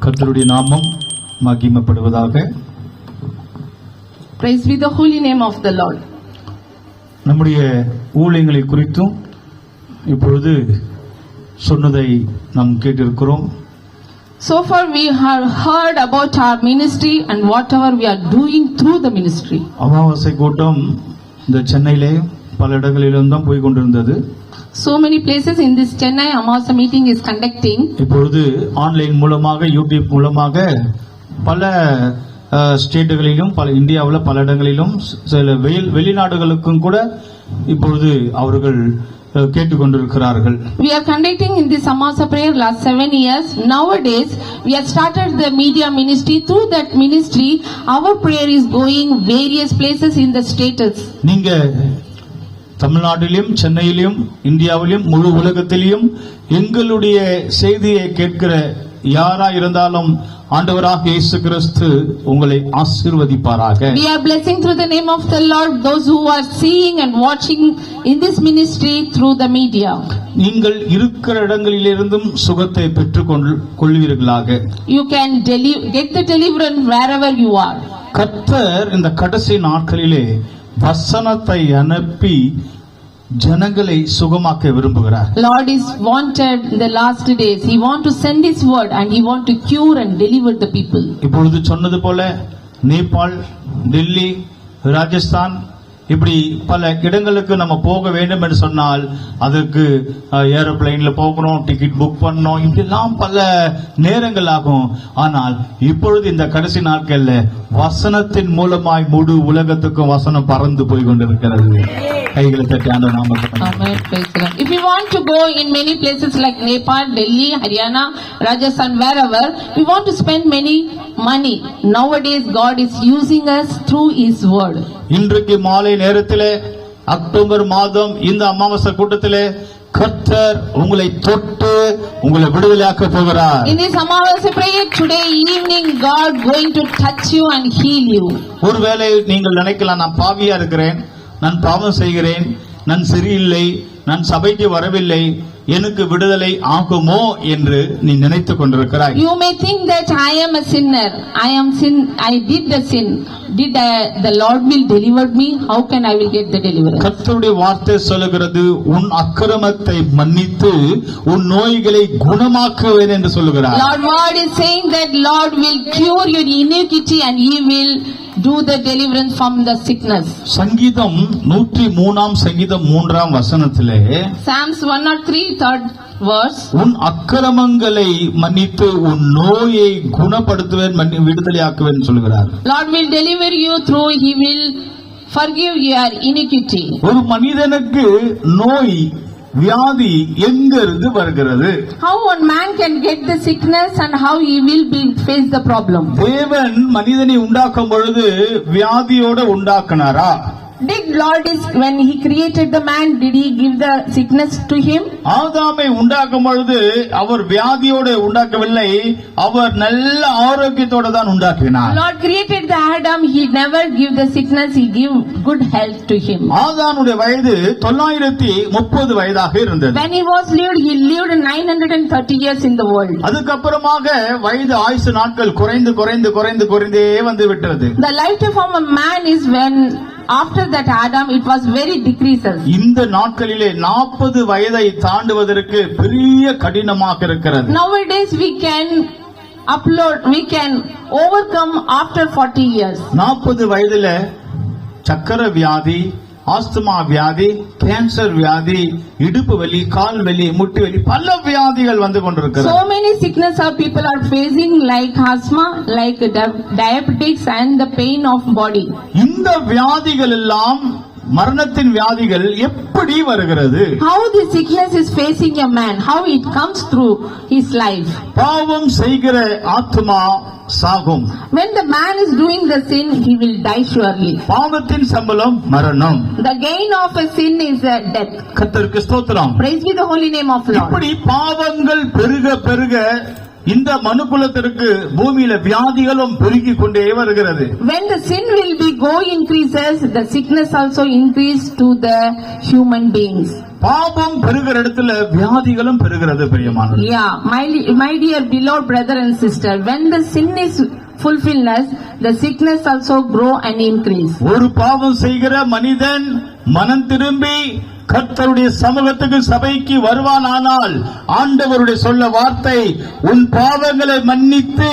கர்த்தருடைய நாமம் மகிமைப்படுவதாக. Praise be the holy name of the Lord. நம்முடைய ஊழியங்களை குறித்தும் இப்பொழுது சொன்னதை நாம் கேட்டிருக்கிறோம். So far we have heard about our ministry and whatever we are doing through the ministry. அமாவாசை கூட்டம் இந்த சென்னையிலே பல இடங்களிலும் தான் போய் கொண்டிருந்தது. So many places in this Chennai Amavasa meeting is conducting. இப்பொழுது ஆன்லைன் மூலமாக யூடியூப் மூலமாக பல ஸ்டேட்டுகளிலும் பல இந்தியாவில் பல இடங்களிலும் சில வெளிநாடுகளுக்கும் கூட இப்பொழுது அவர்கள் கேட்டுக்கொண்டிருக்கிறார்கள். We are conducting in this Amavasa prayer last 7 years. Nowadays we have started the media ministry. Through that ministry our prayer is going various places in the states. நீங்க தமிழ்நாட்டிலும் சென்னையிலும் இந்தியாவிலும் முழு உலகத்திலும் எங்களுடைய செய்தியை கேட்கிற யாரா இருந்தாலும் ஆண்டவராக இயேசு கிறிஸ்து உங்களை ஆசீர்வதிப்பாராக. We are blessing through the name of the Lord those who are seeing and watching in this ministry through the media. நீங்கள் இருக்கிற இடங்களிலிருந்தும் சுகத்தை பெற்றுக் கொள்வீர்களாக. You can get the deliverance wherever you are. கர்த்தர் இந்த கடைசி நாட்களிலே வசனத்தை அனுப்பி ஜனங்களை சுகமாக்க விரும்புகிறார். Lord is wanted in the last days. He want to send His word and He want to cure and deliver the people. இப்பொழுது சொன்னது போல நேபாள், டெல்லி, ராஜஸ்தான் இப்படி பல இடங்களுக்கு நம்ம போக வேண்டும் என்று சொன்னால் அதற்கு ஏரோப்ளைன்ல போகணும், டிக்கெட் புக் பண்ணணும், இப்படிலாம் பல நேரங்கள் ஆகும். ஆனால் இப்பொழுது இந்த கடைசி நாட்கள்ல வசனத்தின் மூலமாய் முழு உலகத்துக்கும் வசனம் பறந்து போய் கொண்டிருக்கிறது. கைகளை தட்டி ஆண்டவர் நாமத்தை. If you want to go in many places like Nepal, Delhi, Haryana, Rajasthan, wherever, we want to spend many money. Nowadays God is using us through His word. இன்றைக்கு மாலை நேரத்திலே அக்டோபர் மாதம் இந்த அமாவாசை கூட்டத்திலே கர்த்தர் உங்களை தொட்டு உங்களை விடுதலையாக்க போகிறார். In this Amavasa prayer today evening God going to touch you and heal you. ஒருவேளை நீங்கள் நினைக்கலாம், நான் பாவியா இருக்கிறேன், நான் பாவம் செய்கிறேன், நான் சரியில்லை, நான் சபைக்கு வரவில்லை, எனக்கு விடுதலை ஆகுமோ என்று நீ நினைத்துக் கொண்டிருக்கிறாய். You may think that I am a sinner. I did the sin. Did the Lord will deliver me? How can I will get the deliverance? கர்த்தருடைய வார்த்தை சொல்லுகிறது, உன் அக்கிரமத்தை மன்னித்து உன் நோய்களை குணமாக்குவேன் என்று சொல்லுகிறார். Lord word is saying that Lord will cure your iniquity and He will do the deliverance from the sickness. சங்கீதம் 103 சங்கீதம் 3 வசனத்திலே Psalms 103 3rd verse. உன் அக்கிரமங்களை மன்னித்து உன் நோயை குணப்படுத்துவேன், விடுதலையாக்குவேன் சொல்கிறார். Lord will deliver you through He will forgive your iniquity. ஒரு மனிதனுக்கு நோய் வியாதி எங்கிருந்து வருகிறது? How one man can get the sickness and how he will face the problem? தேவன் மனிதனை உண்டாக்கும் பொழுது வியாதியோட உண்டாக்குனாரா? Did Lord when He created the man, did He give the sickness to him? ஆதாமை உண்டாக்கும் பொழுது அவர் வியாதியோட உண்டாக்கவில்லை, அவர் நல்ல ஆரோக்கியத்தோட தான் உண்டாக்கினார். Lord created the Adam, He never give the sickness, He give good health to him. ஆதாமுடைய வயது 930 வயதாக இருந்தது. When he was lived, he lived 930 years in the world. அதுக்கப்புறமாக வயது ஆயுசு நாட்கள் குறைந்து குறைந்து குறைந்து குறைந்தே வந்து விட்டது. The lifetime of a man is when after that Adam it was very decreases. இந்த நாட்களிலே 40 வயதை தாண்டுவதற்கு பெரிய கடினமாக இருக்கிறது. Nowadays we can overcome after 40 years. 40 வயதுல சக்கரை வியாதி, ஆஸ்துமா வியாதி, கேன்சர் வியாதி, இடுப்பு வலி, கால் வலி, முட்டி வலி, பல வியாதிகள் வந்து கொண்டிருக்கிறது. So many sickness our people are facing like asthma, like diabetics and the pain of body. இந்த வியாதிகள் எல்லாம் மரணத்தின் வியாதிகள் எப்படி வருகிறது? How the sickness is facing a man, how it comes through his life. பாவம் செய்கிற ஆத்மா சாகும். When the man is doing the sin, he will die surely. பாவத்தின் சம்பளம் மரணம். The gain of a sin is death. கர்த்தருக்கு ஸ்தோத்திரம். Praise be the holy name of Lord. இப்படி பாவங்கள் பெருக பெருக இந்த மனுக்குலத்திற்கு பூமியில வியாதிகளும் பெருகிக் கொண்டே வருகிறது. When the sin will be go increases, the sickness also increase to the human beings. பாவம் பெருகிற இடத்துல வியாதிகளும் பெருகிறது பிரியமானவர்களே. Yeah, my dear beloved brother and sister, when the sin is fulfillness, the sickness also grow and increase. ஒரு பாவம் செய்கிற மனிதன் மனம் திரும்பி கர்த்தருடைய சமூகத்துக்கு சபைக்கு வருவானானால் ஆண்டவருடைய சொல்ல வார்த்தை, உன் பாவங்களை மன்னித்து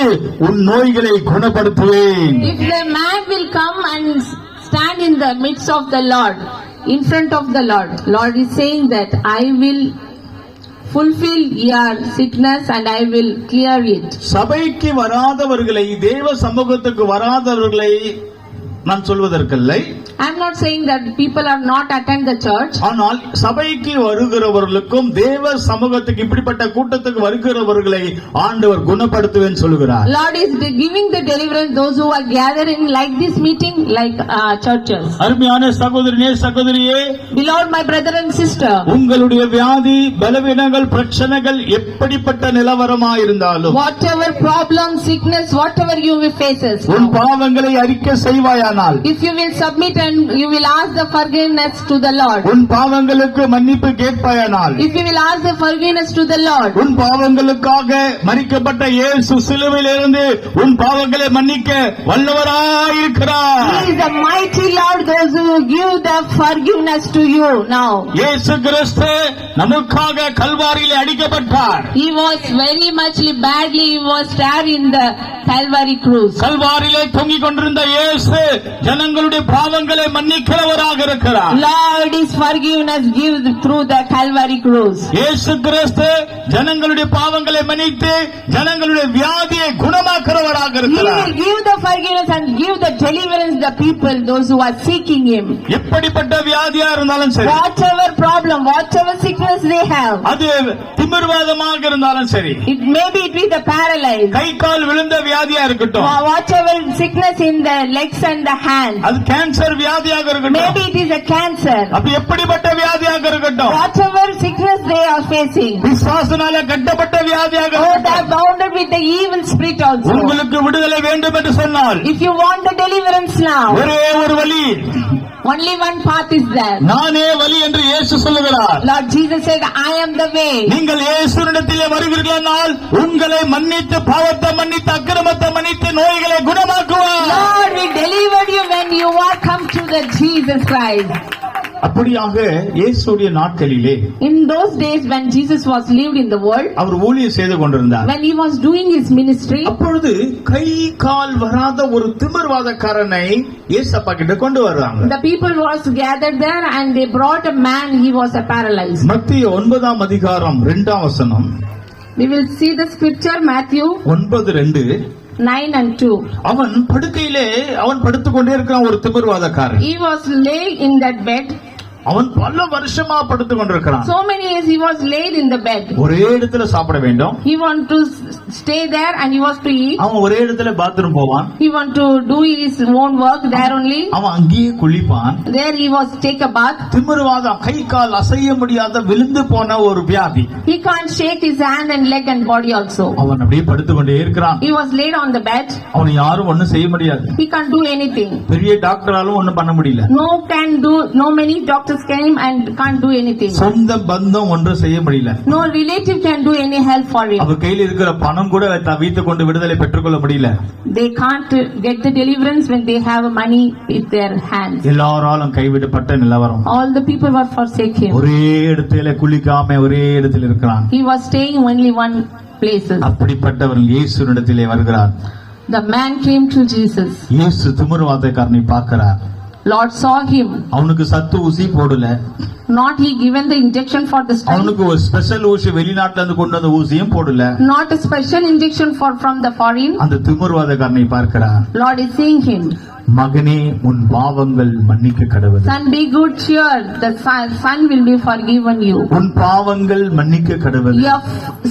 உன் நோய்களை குணப்படுத்துவேன். If the man will come and stand in the midst of the Lord, in front of the Lord is saying that I will fulfill your sickness and I will clear it. சபைக்கு வராதவர்களை, தேவ சமூகத்துக்கு வராதவர்களை நான் சொல்வதற்கில்லை. I am not saying that people are not attend the church. ஆனால் சபைக்கு வருகிறவர்களுக்கும் தேவ சமூகத்துக்கு இப்படிப்பட்ட கூட்டத்துக்கு வருகிறவர்களை ஆண்டவர் குணப்படுத்துவேன் சொல்கிறார். Lord is giving the deliverance those who are gathering like this meeting, like churches. அருமையான சகோதரனே, சகோதரியே, Beloved my brother and sister, உங்களுடைய வியாதி, பலவீனங்கள், பிரச்சனைகள் எப்படிப்பட்ட நிலவரமாயிருந்தாலும், whatever problem, sickness, whatever you will faces, உன் பாவங்களை அறிக்கை செய்வாயானால், if you will submit and you will ask the forgiveness to the Lord, உன் பாவங்களுக்கு மன்னிப்பு கேட்பாயானால், if you will ask the forgiveness to the Lord, உன் பாவங்களுக்காக மரிக்கப்பட்ட இயேசு சிலுவையிலிருந்து உன் பாவங்களை மன்னிக்க வல்லவராயிருக்கிறார். He is the mighty Lord, those who give the forgiveness to you now. இயேசு கிறிஸ்து நமக்காக கல்வாரியிலே அடிக்கப்பட்டார். He was very much badly, he was stabbed in the Calvary cruise. கல்வாரியிலே தொங்கிக் கொண்டிருந்த இயேசு ஜனங்களுடைய பாவங்களை மன்னிக்கிறவராக இருக்கிறார். Lord is forgiveness give through the Calvary cruise. இயேசு கிறிஸ்து ஜனங்களுடைய பாவங்களை மன்னித்து ஜனங்களுடைய வியாதியை குணமாக்குறவராக He இருக்கிறார். will give the forgiveness and give the deliverance the people, those who are seeking Him. எப்படிப்பட்ட வியாதியா இருந்தாலும் சரி, Whatever problem, whatever sickness they have, அது திமிர்வாதமாக இருந்தாலும் சரி, it maybe it be the paralyzed, கை கால் விழுந்த வியாதியா இருக்கட்டும், or whatever sickness in the legs and the hands, அது கேன்சர் வியாதியாக இருக்கட்டும், maybe it is a cancer, அது எப்படிப்பட்ட வியாதியாக இருக்கட்டும், whatever sickness they are facing, பிசாசினால கட்டப்பட்ட வியாதியாக or they are இருக்கட்டும், bounded with the evil spirit also. உங்களுக்கு விடுதலை வேண்டும் என்று சொன்னால் If you want the deliverance now, ஒரே ஒரு வழி, only one path is there. நானே வழி என்று இயேசு சொல்லுகிறார். Lord Jesus said, I am the way. நீங்கள் இயேசுவினிடத்திலே வருவீர்களானால் உங்களை மன்னித்து, பாவத்தை மன்னித்து, அக்கிரமத்தை மன்னித்து, நோய்களை குணமாக்குவார். Lord will deliver you when you are come to the Jesus Christ. அப்படியாக இயேசுடைய நாட்களிலே In those days when Jesus was lived in the world, அவர் ஊழியம் செய்து கொண்டிருந்தார். when he was doing his ministry, அப்பொழுது கை கால் வராத ஒரு திமிர்வாதக்காரனை இயேசப்பா கிட்ட கொண்டு வர்றாங்க. the people was gathered there and they brought a man, he was a paralyzed. மத்திய 9ஆம் அதிகாரம் 2ஆம் வசனம். We will see the scripture, Matthew 9:2. 9 and 2. அவன் படுக்கையிலே அவன் படுத்துக் கொண்டே இருக்கிறான், ஒரு திமிர்வாதக்காரன். He was laid in that bed. அவன் பல வருஷமா படுத்துக் கொண்டிருக்கிறான். So many years he was laid in the bed. ஒரே இடத்துல சாப்பிட வேண்டும், He want to stay there and he was to eat. அவன் ஒரே இடத்துல பாத்ரூம் போவான், He want to do his own work there only. அவன் அங்கேயே குளிப்பான். There he was take a bath. திமிர்வாதம், கை கால் அசைய முடியாத விழுந்து போன ஒரு வியாதி. He can't shake his hand and leg and body also. அவன் அப்படியே படுத்துக் கொண்டே இருக்கிறான். He was laid on the bed. அவனை யாரும் ஒண்ணும் செய்ய முடியாது. He can't do anything. பெரிய டாக்டராலும் ஒண்ணும் பண்ண முடியல. No many doctors came and can't do anything. சொந்த பந்தம் ஒன்றும் செய்ய முடியல. No relative can do any help for him. அவ கையில் இருக்கிற பணம் கூட வைத்து கொண்டு விடுதலை பெற்றுக்கொள்ள முடியல. They can't get the deliverance when they have money in their hands. எல்லாராலும் கைவிடப்பட்ட நிலவரம். All the people were forsake him. ஒரே இடத்துல குளிக்காம ஒரே இடத்தில் இருக்கிறான். He was staying only one place. அப்படிப்பட்டவர்கள் இயேசுவினிடத்திலே வருகிறார். The man came to Jesus. இயேசு திமிர்வாதக்காரனை பார்க்கிறார். Lord saw him. அவனுக்கு சத்து ஊசி போடல. Not he given the injection for the strength. அவனுக்கு ஒரு ஸ்பெஷல் ஊசி வெளிநாட்டுல இருந்து கொண்டு வந்த ஊசியும் போடல. Not a special injection from the foreign. அந்த திமிர்வாதக்காரனை பார்க்கிறார். Lord is seeing him. மகனே உன் பாவங்கள் மன்னிக்க கடவுது. Son, be good cheer. The son will be forgiven you. உன் பாவங்கள் மன்னிக்க கடவுது. Your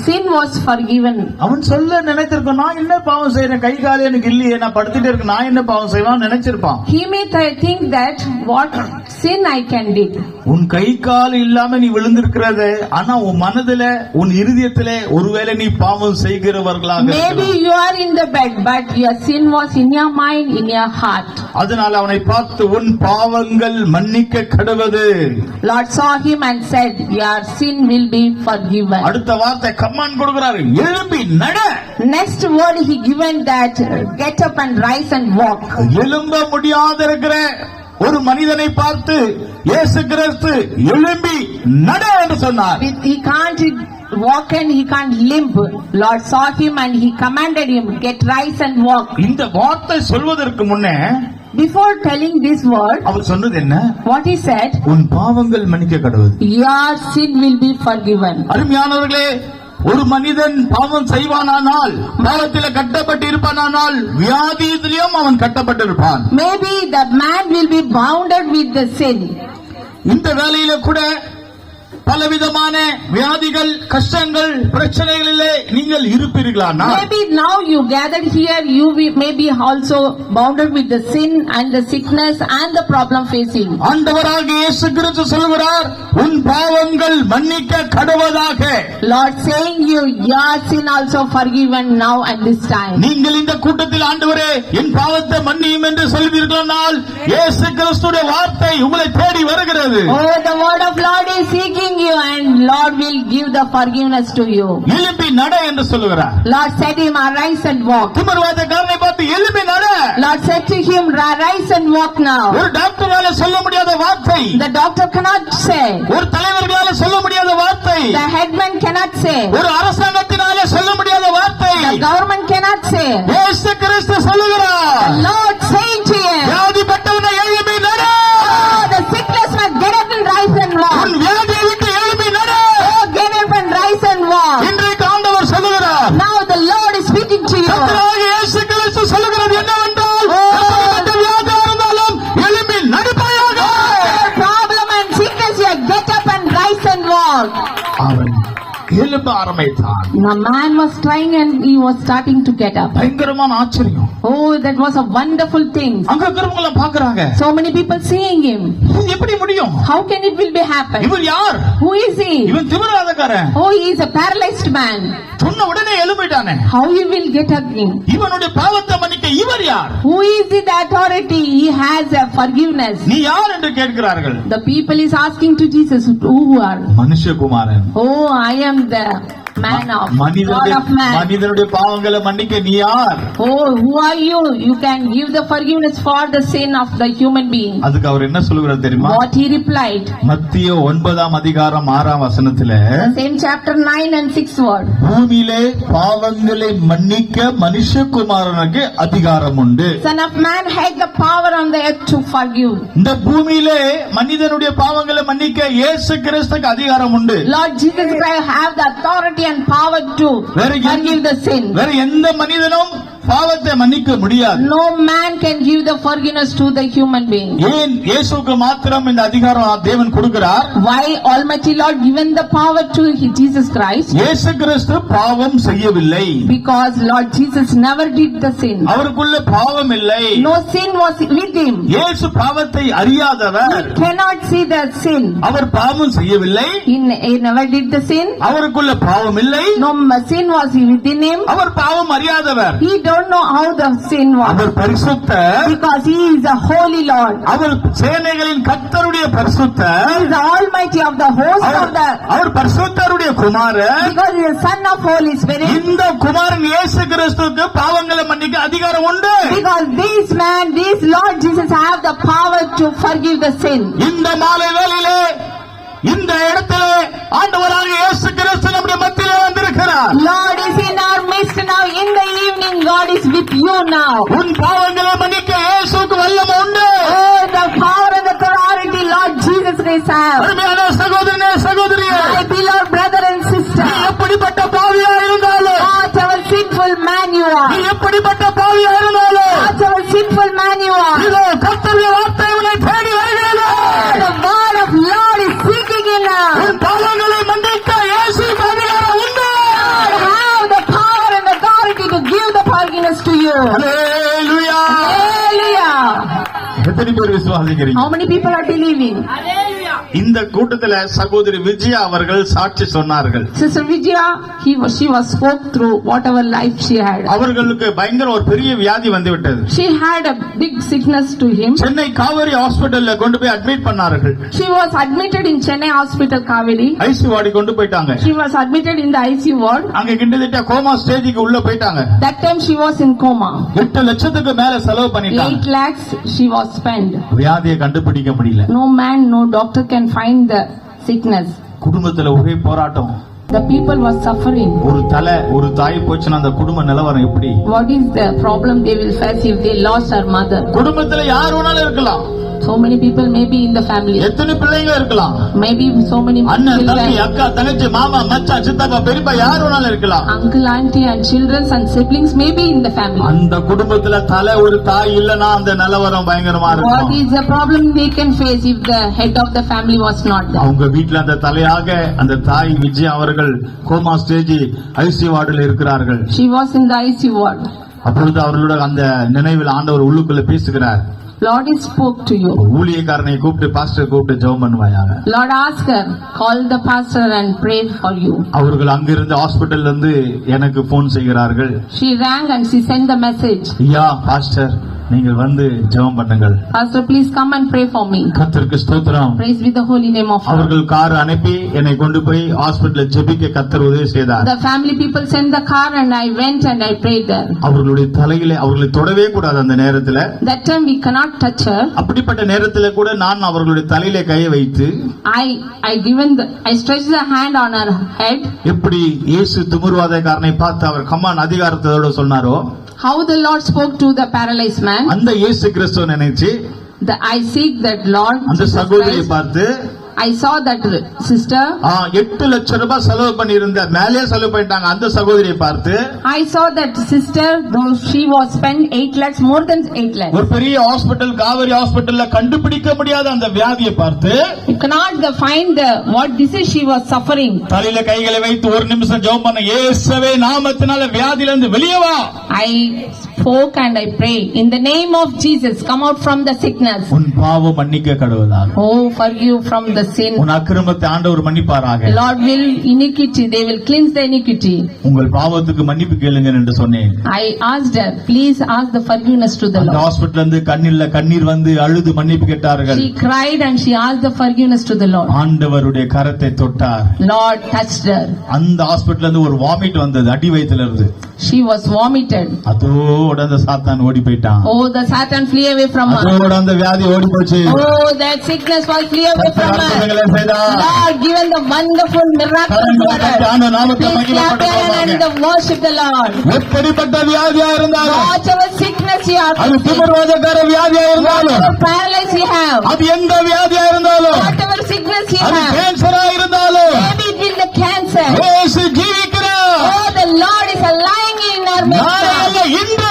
sin was forgiven. அவன் சொல்ல நினைத்திருக்கான், நான் என்ன பாவம் செய்யறேன், கை கால எனக்கு இல்லையே, நான் படுத்துட்டே இருக்கேன், நான் என்ன பாவம் செய்வான் நினைச்சிருப்பான். He may think that what sin I can did. உன் கை கால் இல்லாம நீ விழுந்திருக்கிறது, ஆனா உன் மனதில உன் இருதயத்திலே ஒருவேளை நீ பாவம் செய்கிறவர்களாக Maybe இருக்கலாம். you are in the bed, but your sin was in your mind, in your heart. அதனால அவனை பார்த்து உன் பாவங்கள் மன்னிக்க கடவுது. Lord saw him and said, your sin will be forgiven. அடுத்த வார்த்தை கமாண்ட் கொடுக்கிறாரு, எழும்பி நட. Next word he given that, get up and rise and walk. எழும்ப முடியாத இருக்கிற ஒரு மனிதனை பார்த்து இயேசு கிறிஸ்து எழும்பி நட என்று சொன்னார். He can't walk and he can't limp. Lord saw him and he commanded him, get rise and walk. இந்த வார்த்தை சொல்வதற்கு முன்னே Before telling this word, அவர் சொன்னது என்ன? what he said, உன் பாவங்கள் மன்னிக்க கடவுது. your sin will be forgiven. அருமையானவர்களே, ஒரு மனிதன் பாவம் செய்வானானால், பாவத்தில் கட்டப்பட்டு இருப்பானால், வியாதியிலும் அவன் கட்டப்பட்டிருப்பான். Maybe the man will be bounded with the sin. இந்த வேளையில கூட பலவிதமான வியாதிகள், கஷ்டங்கள், பிரச்சனைகளிலே நீங்கள் இருப்பீர்களானா? Maybe now you gathered here, you may be also bounded with the sin and the sickness and the problem facing. ஆண்டவராகிய இயேசு கிறிஸ்து சொல்கிறார், உன் பாவங்கள் மன்னிக்க கடவுதாக. Lord saying you, your sin also forgiven now at this time. நீங்கள் இந்த கூட்டத்தில் ஆண்டவரே என் பாவத்தை மன்னியும் என்று சொல்வீர்களானால், இயேசு கிறிஸ்துவின் வார்த்தை உங்களை தேடி வருகிறது. Oh, the word of Lord is seeking you and Lord will give the forgiveness to you. எழும்பி நட என்று சொல்லுகிறார். Lord said to him, arise and walk. திமிர்வாதக்காரனை பார்த்து எழும்பி நட. Lord said to him, arise and walk now. ஒரு டாக்டரால சொல்ல முடியாத வார்த்தை, The doctor cannot say. ஒரு தலைவர்களால சொல்ல முடியாத வார்த்தை, The headman cannot say. ஒரு அரசாங்கத்தினால சொல்ல முடியாத வார்த்தை, The government cannot say. இயேசு கிறிஸ்து சொல்லுகிறார். Lord saying to him, வியாதிப்பட்டவனை எழும்பி நட. oh, the sickness must get up and rise and walk. உன் வியாதியை விட்டு எழும்பி நட. Oh, get up and rise and walk. இன்றைக்கு ஆண்டவர் சொல்லுகிறார். Now the Lord is speaking to you. கர்த்தராகிய இயேசு கிறிஸ்து சொல்லுகிறது என்னவென்றால், எப்படிப்பட்ட வியாதியா இருந்தாலும் எழும்பி நடுப்பாயாக. Problem and sickness, you get up and rise and walk. அவன் எழும்ப ஆரம்பித்தான். The man was trying and he was starting to get up. பயங்கரமான ஆச்சரியம். Oh, that was a wonderful thing. அங்க இருக்கிறவங்க பாக்குறாங்க, So many people seeing him. இது எப்படி முடியும்? How can it will be happen? இவன் யார்? Who is he? இவன் திமிராதக்காரன். Oh, he is a paralyzed man. சொன்ன உடனே எழும்பிட்டானே. How he will get again? இவனுடைய பாவத்தை மன்னிக்க இவர் யார்? Who is the authority? He has a forgiveness. நீ யார் என்று கேட்கிறார்கள். The people is asking to Jesus, who are? மனுஷகுமாரன். Oh, I am the man of God of man. மனிதனுடைய பாவங்களை மன்னிக்க நீ யார்? Oh, who are you? You can give the forgiveness for the sin of the human being. அதுக்கு அவர் என்ன சொல்லுகிறார் தெரியுமா? What he replied? மத்திய 9:6 Same chapter 9 and 6 word. பூமியிலே பாவங்களை மன்னிக்க மனுஷகுமாரனுக்கு அதிகாரம் உண்டு. Son of man had the power on the earth to forgive. இந்த பூமியிலே மனிதனுடைய பாவங்களை மன்னிக்க இயேசு கிறிஸ்துக்கு அதிகாரம் உண்டு. Lord Jesus Christ have the authority and power to forgive the sin. வேற எந்த மனிதனும் பாவத்தை மன்னிக்க முடியாது. No man can give the forgiveness to the human being. ஏன் இயேசுவுக்கு மாத்திரம் இந்த அதிகாரம் தேவன் கொடுக்கிறார்? Why Almighty Lord given the power to Jesus Christ? இயேசு கிறிஸ்து பாவம் செய்யவில்லை. Because Lord Jesus never did the sin. அவருக்குள்ள பாவம் இல்லை. No sin was with him. இயேசு பாவத்தை அறியாதவர். He cannot see the sin. அவர் பாவம் செய்யவில்லை. He never did the sin. அவருக்குள்ள பாவம் இல்லை. No sin was within him. அவர் பாவம் அறியாதவர். He don't know how the sin was. அவர் பரிசுத்தர். Because he is a holy Lord. அவர் சேனைகளின் கர்த்தருடைய பரிசுத்தர். He is the Almighty of the host of the. Our பரிசுத்தருடைய Kumaran. Because he is the Son of Holy Spirit. இந்த குமாரன் இயேசு கிறிஸ்துவுக்கு பாவங்களை மன்னிக்க அதிகாரம் உண்டு. Because this Lord Jesus have the power to forgive the sin. இந்த மாலை வேளையிலே இந்த இடத்திலே ஆண்டவராகிய இயேசு கிறிஸ்து நம்முடைய மத்தியிலே வந்திருக்கிறார். Lord is in our midst now. In the evening, God is with you now. உன் பாவங்களை மன்னிக்க இயேசுவுக்கு வல்லமை உண்டு. Oh, the power and authority Lord Jesus Christ have. அருமையான சகோதரனே, சகோதரியே, My beloved brother and sister, நீ எப்படிப்பட்ட பாவியா இருந்தாலும், whatever sinful man you are, நீ எப்படிப்பட்ட பாவியா இருந்தாலும், whatever sinful man you are, இதோ you. Hallelujah. Hallelujah. எத்தனை பேர் விசுவாசிக்கிறீங்க? How many people are believing? இந்த கூட்டத்துல சகோதரி விஜயா அவர்கள் சாட்சி சொன்னார்கள். Sister Vijaya, she was spoke through whatever life she had. அவர்களுக்கு பயங்கர ஒரு பெரிய வியாதி வந்து விட்டது. She had a big sickness to him. Chennai Kaveri ஹாஸ்பிடல்ல கொண்டு போய் அட்மிட் பண்ணார்கள். She was admitted in Chennai Hospital Kaveri. IC ward கொண்டு போயிட்டாங்க. She was admitted in the ICU ward. அங்க கிட்டத்தட்ட கோமா ஸ்டேஜுக்கு உள்ள போயிட்டாங்க. That time she was in coma. 8 லட்சத்துக்கு மேல செலவு பண்ணிட்டாங்க. 8 lakhs she was spent. வியாதியை கண்டுபிடிக்க முடியல. No man, no doctor can find the sickness. குடும்பத்துல ஒரே போராட்டம். The people were suffering. ஒரு தாய் போச்சுன்னா அந்த குடும்ப நிலவரம் எப்படி? What is the problem they will face if they lost her mother? குடும்பத்துல யார் வேணாலும் இருக்கலாம். So many people may be in the family. எத்தனை பிள்ளைங்க இருக்கலாம். Maybe so many அண்ணன் தம்பி children. அக்கா தங்கச்சி மாமா மச்சான் சித்தப்பா பெரியப்பா யார் வேணாலும் இருக்கலாம். Uncle, auntie and children and siblings may be in the family. அந்த குடும்பத்துல ஒரு தாய் இல்லனா அந்த நிலவரம் பயங்கரமா What இருக்கும். is the problem they can face if the head of the family was not there? அவங்க வீட்ல அந்த தலையாக அந்த தாய் விஜய் அவர்கள் கோமா ஸ்டேஜ் ஐசி வார்டில் இருக்கிறார்கள். She was in the ICU ward. அப்பொழுது அவர்களோட அந்த நினைவில் ஆண்டவர் உள்ளுக்குள்ள பேசுகிறார். Lord, he spoke to you. ஊழியக்காரனை கூப்பிட்டு பாஸ்டர் கூப்பிட்டு ஜெபம் பண்ணுவாயாக. Lord, ask her, call the pastor and pray for you. அவர்கள் அங்கிருந்து ஹாஸ்பிடல்ல இருந்து எனக்கு போன் செய்கிறார்கள். She rang and she sent the message. ஐயா பாஸ்டர் நீங்கள் வந்து ஜெபம் பண்ணுங்கள். Pastor, please come and pray for me. கர்த்தருக்கு ஸ்தோத்திரம். Praise be the holy name of God. அவர்கள் கார் அனுப்பி என்னை கொண்டு போய் ஹாஸ்பிடல்ல ஜெபிக்க கர்த்தர் உதவி செய்தார். The family people sent the car and I went and I prayed there. அவர்களுடைய தலையிலே அவர்களை தொடவே கூடாது அந்த நேரத்துல. That time we cannot touch her. அப்படிப்பட்ட நேரத்துல கூட நான் அவர்களுடைய தலையிலே கையை வைத்து I stretched the hand on her head. எப்படி இயேசு திமிர்வாதக்காரனை பார்த்து அவர் கம்மான் அதிகாரத்தோட சொன்னாரோ, How the Lord spoke to the paralyzed man. அந்த இயேசு கிறிஸ்துவ நினைச்சு I seek that Lord. அந்த Jesus சகோதரியை Christ. பார்த்து I saw that sister. 8 லட்சம் ரூபாய் செலவு பண்ணியிருந்த மேலே செலவு பண்ணிட்டாங்க அந்த சகோதரியை பார்த்து I saw that sister, though she was spent 8 lakhs, more than 8 lakhs. ஒரு பெரிய ஹாஸ்பிடல் காவேரி ஹாஸ்பிடல்ல கண்டுபிடிக்க முடியாத அந்த வியாதியை பார்த்து You cannot find what disease she was suffering. தலையில கைகளை வைத்து ஒரு நிமிஷம் ஜெபம் பண்ண, இயேசுவே நாமத்தினால வியாதியில இருந்து வெளியே வா. I spoke and I prayed, in the name of Jesus, come out from the sickness. உன் பாவம் மன்னிக்க கடவுளாக. Oh, forgive from the sin. உன் அக்கிரமத்தை ஆண்டவர் மன்னிப்பாராக. Lord will iniquity, they will cleanse the iniquity. உங்கள் பாவத்துக்கு மன்னிப்பு கேளுங்க என்று சொன்னேன். I asked her, please ask the forgiveness to the அந்த Lord. ஹாஸ்பிடல்ல இருந்து கண்ணீர் வந்து அழுது மன்னிப்பு கேட்டார்கள். She cried and she asked the forgiveness to the Lord. ஆண்டவருடைய கரத்தை தொட்டார். Lord touched her. அந்த ஹாஸ்பிடல்ல இருந்து ஒரு வாமிட் வந்தது அடி வயித்துல இருந்து. She was vomited. அதோட அந்த சாத்தான் ஓடி போயிட்டான். Oh, the Satan flee away from her. அதோட அந்த வியாதி ஓடி போச்சு. Oh, that sickness was flee away from her. அற்புதங்களை செய்தார். Lord given the wonderful miracle for her. Please clap your hand and worship the Lord. எப்படிப்பட்ட வியாதியா இருந்தாலும், Whatever sickness you are அது facing, திமிர்வாதக்கார வியாதியா இருந்தாலும், whatever paralysis you have, அது எந்த வியாதியா இருந்தாலும், whatever sickness you அது have, கேன்சரா இருந்தாலும், maybe it is the cancer. இயேசு ஜீவிக்கிறார். Oh, the Lord is alive in our midst. நாளை அல்ல, இன்று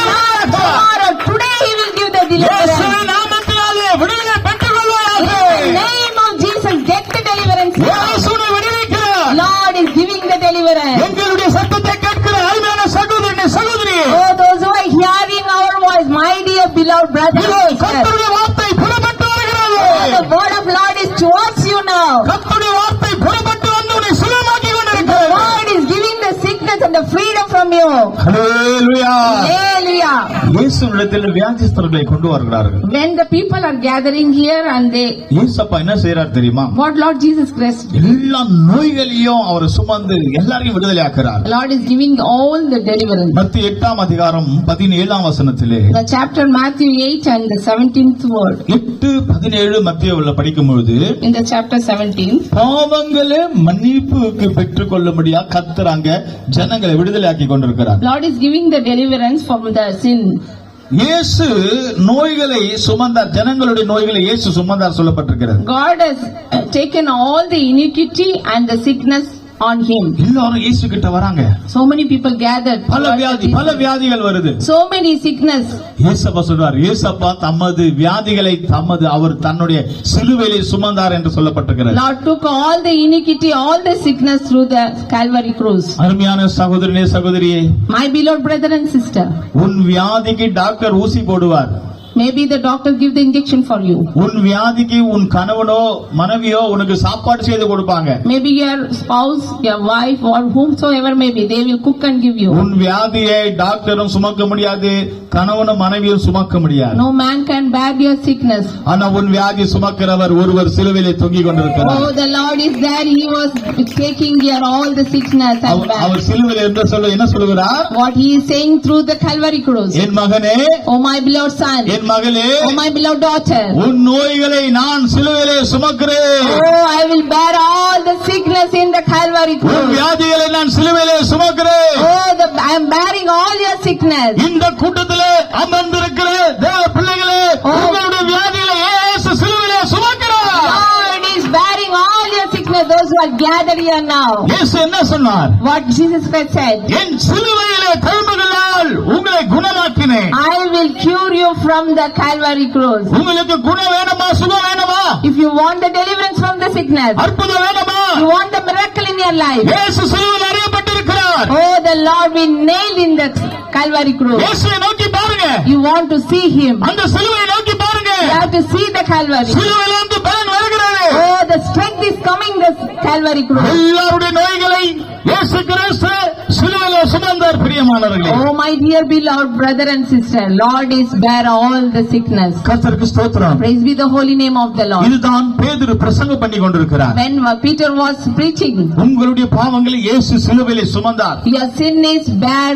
Not tomorrow, today He will give the இயேசு deliverance. நாமத்தினாலே விடுதலை பெற்றுக் கொள்வாயாக. In the name of Jesus, get the deliverance. இயேசுவை விடுவிக்கிறார். Lord is giving the deliverance. எங்களுடைய சத்தத்தை கேட்கிற அருமையான சகோதரி. Oh, those who are hearing our voice, my dear beloved brothers and sisters. கர்த்தருடைய வார்த்தை புறப்பட்டு வருகிறது. The word of Lord is towards you now. கர்த்தருடைய வார்த்தை புறப்பட்டு வந்து உன்னை சுகமாக்கி கொண்டிருக்கிறது. God is giving the sickness and the freedom from you. Hallelujah. Hallelujah. இயேசுவிடத்தில் வியாதிஸ்தர்களை கொண்டு வருகிறார்கள். When the people are gathering here and they, இயேசப்பா என்ன செய்றார் தெரியுமா? what Lord Jesus Christ, எல்லா நோய்களையும் அவர் சுமந்து எல்லாரையும் விடுதலையாக்குறார். Lord is giving all the deliverance. மத்திய 8ஆம் அதிகாரம் 17ஆம் வசனத்திலே, The chapter Matthew 8 and the 17th word. 8:17 மத்தியவுல படிக்கும்போது, In the chapter 17, பாவங்களே மன்னிப்புக்கு பெற்றுக் கொள்ளும்படியா கர்த்தர் அங்க ஜனங்களை விடுதலையாக்கி கொண்டிருக்கிறார். Lord is giving the deliverance from the sin. இயேசு நோய்களை சுமந்தார், ஜனங்களுடைய நோய்களை இயேசு சுமந்தார் சொல்லப்பட்டிருக்கிறது. God has taken all the iniquity and the sickness on him. எல்லாரும் இயேசு கிட்ட வராங்க. So many people gathered. பல வியாதிகள் வருது. So many sickness. இயேசப்பா சொல்றார், இயேசப்பா தமது வியாதிகளை அவர் தன்னுடைய சிலுவையிலே சுமந்தார் என்று சொல்லப்பட்டிருக்கிறது. Lord took all the iniquity, all the sickness through the Calvary cross. அருமையான சகோதரனே சகோதரியே, My beloved brother and sister, உன் வியாதிக்கு டாக்டர் ஊசி போடுவார். maybe the doctor give the injection for you. உன் வியாதிக்கு உன் கணவனோ மனைவியோ உனக்கு சாப்பாடு செய்து கொடுப்பாங்க. Maybe your spouse, your wife or whomsoever maybe, they will cook and give you. உன் வியாதியை டாக்டரும் சுமக்க முடியாது, கணவனும் மனைவியும் சுமக்க முடியாது. No man can bear your sickness. ஆனா உன் வியாதி சுமக்கிறவர் ஒருவர் சிலுவையிலே தொங்கிக் கொண்டிருக்கிறார். Oh, the Lord is there. He was taking care all the sickness and bad. அவர் சிலுவையிலே என்ன சொல்லுகிறார்? What he is saying through the Calvary cross. என் மகனே, Oh my beloved son, என் மகளே, oh my beloved daughter, உன் நோய்களை நான் சிலுவையிலே சுமக்கிறேன். oh I will bear all the sickness in the Calvary உன் cross. வியாதிகளை நான் சிலுவையிலே சுமக்கிறேன். Oh, I am bearing all your sickness. இந்த கூட்டத்திலே அமர்ந்திருக்கிற தேவ பிள்ளைகளே, உங்களுடைய வியாதிகளை இயேசு சிலுவையிலே சுமக்கிறார். Lord is bearing all your sickness. Those who are gathered here now. இயேசு என்ன சொன்னார்? What Jesus Christ said. என் சிலுவையிலே தழும்புகளால் உங்களை குணமாக்கினேன். I will cure you from the Calvary cross. உங்களுக்கு குணம் வேணுமா, சுகம் வேணுமா, If you want the deliverance from the sickness, அற்புதம் வேணுமா, you want the miracle in your life. இயேசு சிலுவையில் அறியப்பட்டிருக்கிறார். Oh, the Lord will nail in the Calvary cross. இயேசுவை நோக்கி பாருங்க. You want to see him. அந்த சிலுவையை நோக்கி பாருங்க. You have to see the Calvary. சிலுவையிலிருந்து பலன் வருகிறது. Oh, the strength is coming, the Calvary cross. எல்லாருடைய நோய்களை இயேசு கிறிஸ்து சிலுவையிலே சுமந்தார். பிரியமானவர்களே, Oh, my dear beloved brother and sister, Lord is bear all the sickness. கர்த்தருக்கு ஸ்தோத்திரம். Praise be the holy name of the Lord. இதுதான் பேதுரு பிரசங்கம் பண்ணி கொண்டிருக்கிறார். When Peter was preaching, உங்களுடைய பாவங்களை இயேசு சிலுவையிலே சுமந்தார். your sin is bear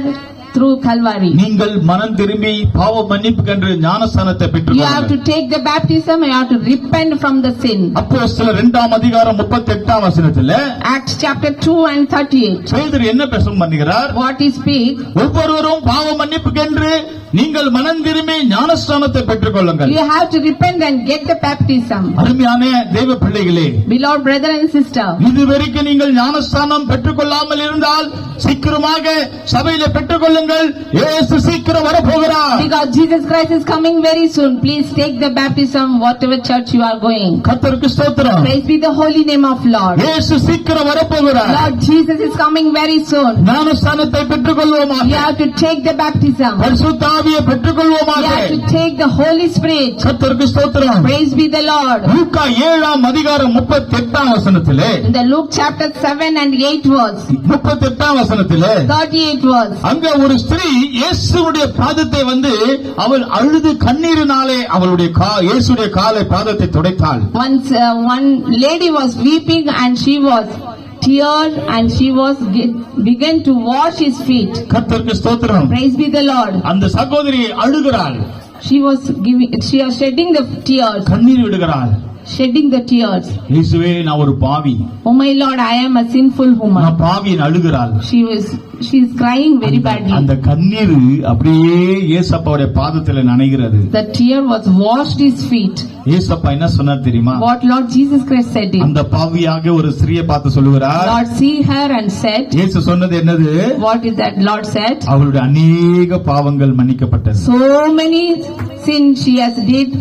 through Calvary. நீங்கள் மனம் திரும்பி பாவ மன்னிப்புக்கென்று ஞானஸ்தானத்தை You have பெற்றுக்கொள்ளுங்கள். to take the baptism, you have to repent from the sin. அப்போஸ்தலர் 2ஆம் அதிகாரம் 38ஆம் வசனத்திலே Acts chapter 2 and 38. பேதுரு என்ன பிரசங்கம் பண்ணுகிறார்? What he speaks, ஒவ்வொருவரும் பாவ மன்னிப்புக்கென்று நீங்கள் மனம் திரும்பி ஞானஸ்தானத்தை பெற்றுக்கொள்ளுங்கள். you have to repent and get the baptism. அருமையான தேவ பிள்ளைகளே, Beloved brother and sister, இதுவரைக்கும் நீங்கள் ஞானஸ்தானம் பெற்றுக்கொள்ளாமல் இருந்தால் சீக்கிரமாக சபையிலே பெற்றுக்கொள்ளுங்கள். இயேசு சீக்கிரம் வரப்போகிறார். because Jesus Christ is coming very soon, please take the baptism whatever church you are going. கர்த்தருக்கு ஸ்தோத்திரம். Praise be the holy name of Lord. இயேசு சீக்கிரம் வரப்போகிறார். Lord Jesus is coming very soon. ஞானஸ்தானத்தை பெற்றுக்கொள்வோமாக. You have to take the baptism. பரிசுத்த ஆவியை பெற்றுக்கொள்வோமாக. You have to take the Holy Spirit. கர்த்தருக்கு ஸ்தோத்திரம். Praise be the Lord. லூக்கா 7ஆம் அதிகாரம் 38ஆம் வசனத்திலே In the Luke chapter 7 and 8 verse, 38ஆம் வசனத்திலே 38 verse, அங்க ஒரு ஸ்திரீ இயேசுவுடைய பாதத்தை வந்து அவள் அழுது கண்ணீரினாலே அவளுடைய இயேசுடைய காலை பாதத்தை துடைத்தாள். once one lady was weeping and she was teared and she was began to wash his feet. கர்த்தருக்கு ஸ்தோத்திரம். Praise be the Lord. அந்த சகோதரி அழுகிறாள். She was shedding the tears, கண்ணீர் விடுகிறாள். shedding the tears. இயேசுவே, நான் ஒரு பாவி, Oh my Lord, I am a sinful woman. நான் பாவின்னு அழுகிறாள். She is crying very badly. அந்த கண்ணீர் அப்படியே இயேசப்பாவுடைய பாதத்தில் நனைகிறது. The tear was washed his feet. இயேசப்பா என்ன சொன்னார் தெரியுமா? What Lord Jesus Christ said is, அந்த பாவியாக ஒரு ஸ்திரியை பார்த்து சொல்லுகிறார். Lord see her and said, இயேசு சொன்னது என்னது? what is that Lord said? அவளுடைய அநேக பாவங்கள் மன்னிக்கப்பட்டது. So many sins she has did,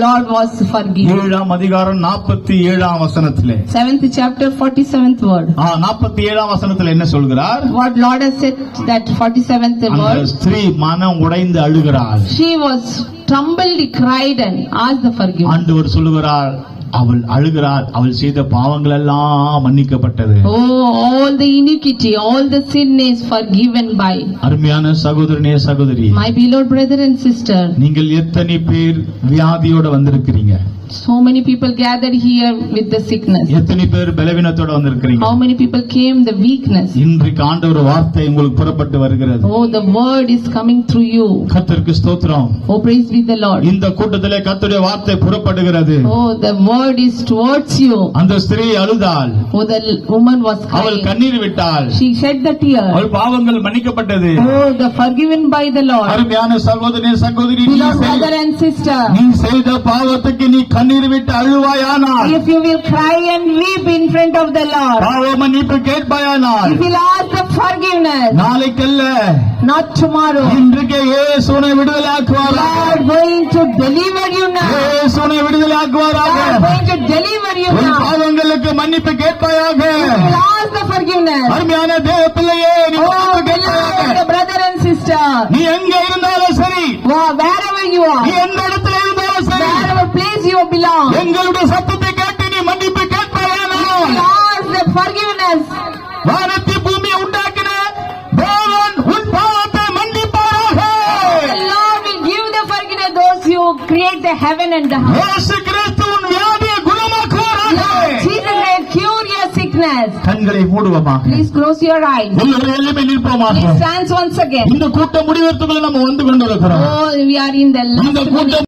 Lord was forgiven. 7ஆம் அதிகாரம் 47ஆம் வசனத்திலே 7th chapter 47th word. 47ஆம் வசனத்திலே என்ன சொல்கிறார்? What Lord has said, that 47th அந்த word. ஸ்திரீ மனம் உடைந்து அழுகிறாள். She was trembled, cried and asked the forgiveness. ஆண்டவர் சொல்லுகிறார், அவள் அழுகிறாள், அவள் செய்த பாவங்கள் எல்லாம் மன்னிக்கப்பட்டது. Oh, all the iniquity, all the sin is forgiven by. அருமையான சகோதரனே சகோதரி, My beloved brother and sister, நீங்கள் எத்தனை பேர் வியாதியோட வந்திருக்கிறீங்க? so many people gathered here with the sickness. எத்தனை பேர் பலவீனத்தோட வந்திருக்கிறீங்க? How many people came the weakness? இன்றைக்கு ஆண்டவர் வார்த்தை உங்களுக்கு புறப்பட்டு வருகிறது. Oh, the word is coming through you. கர்த்தருக்கு ஸ்தோத்திரம். Oh, praise be the Lord. இந்த கூட்டத்திலே கர்த்தருடைய வார்த்தை புறப்படுகிறது. Oh, the word is towards you. அந்த ஸ்திரீ அழுதாள். Oh, the woman was அவள் crying. கண்ணீர் விட்டாள். She shed the tear. அவள் பாவங்கள் மன்னிக்கப்பட்டது. Oh, the forgiven by the Lord. அருமையான சகோதரனே சகோதரி, Beloved brother and sister, நீ செய்த பாவத்துக்கு நீ கண்ணீர் விட்டு அழுவாயானால், if you will cry and weep in front of the Lord, பாவ மன்னிப்பு கேட்பாயானால், if you will ask the forgiveness, நாளைக்கல்ல not tomorrow, இன்றைக்கே இயேசுவை விடுதலையாக்குவாராக. God going to deliver you now. இயேசுவை விடுதலையாக்குவாராக. God going to deliver you உன் now. பாவங்களுக்கு மன்னிப்பு கேட்பாயாக. You will ask the forgiveness. அருமையான தேவ பிள்ளையே, நீ Oh, மன்னிப்பு கேட்பாயாக. beloved brother and sister, நீ எங்க இருந்தாலும் சரி, wherever you நீ are, எந்த இடத்துல இருந்தாலும் சரி, wherever place you belong, எங்களுடைய சத்தத்தை கேட்டு நீ மன்னிப்பு you will கேட்பாயானால், ask the forgiveness. வானத்தை பூமியை உண்டாக்கின தேவன் உன் பாவத்தை மன்னிப்பாராக. The Lord will give the forgiveness those who create the heaven and the earth. இயேசு கிறிஸ்து உன் வியாதியை குணமாக்குவாராக. Lord Jesus will cure your sickness. கண்களை மூடுவோமாக. Please close your eyes. எல்லாரும் எழுப்பி நிற்போமாக. Please stand once again. இந்த கூட்டம் முடிவதற்குள்ள நம்ம வந்து கொண்டிருக்கிறோம். Oh, we are in the இந்த last கூட்டம்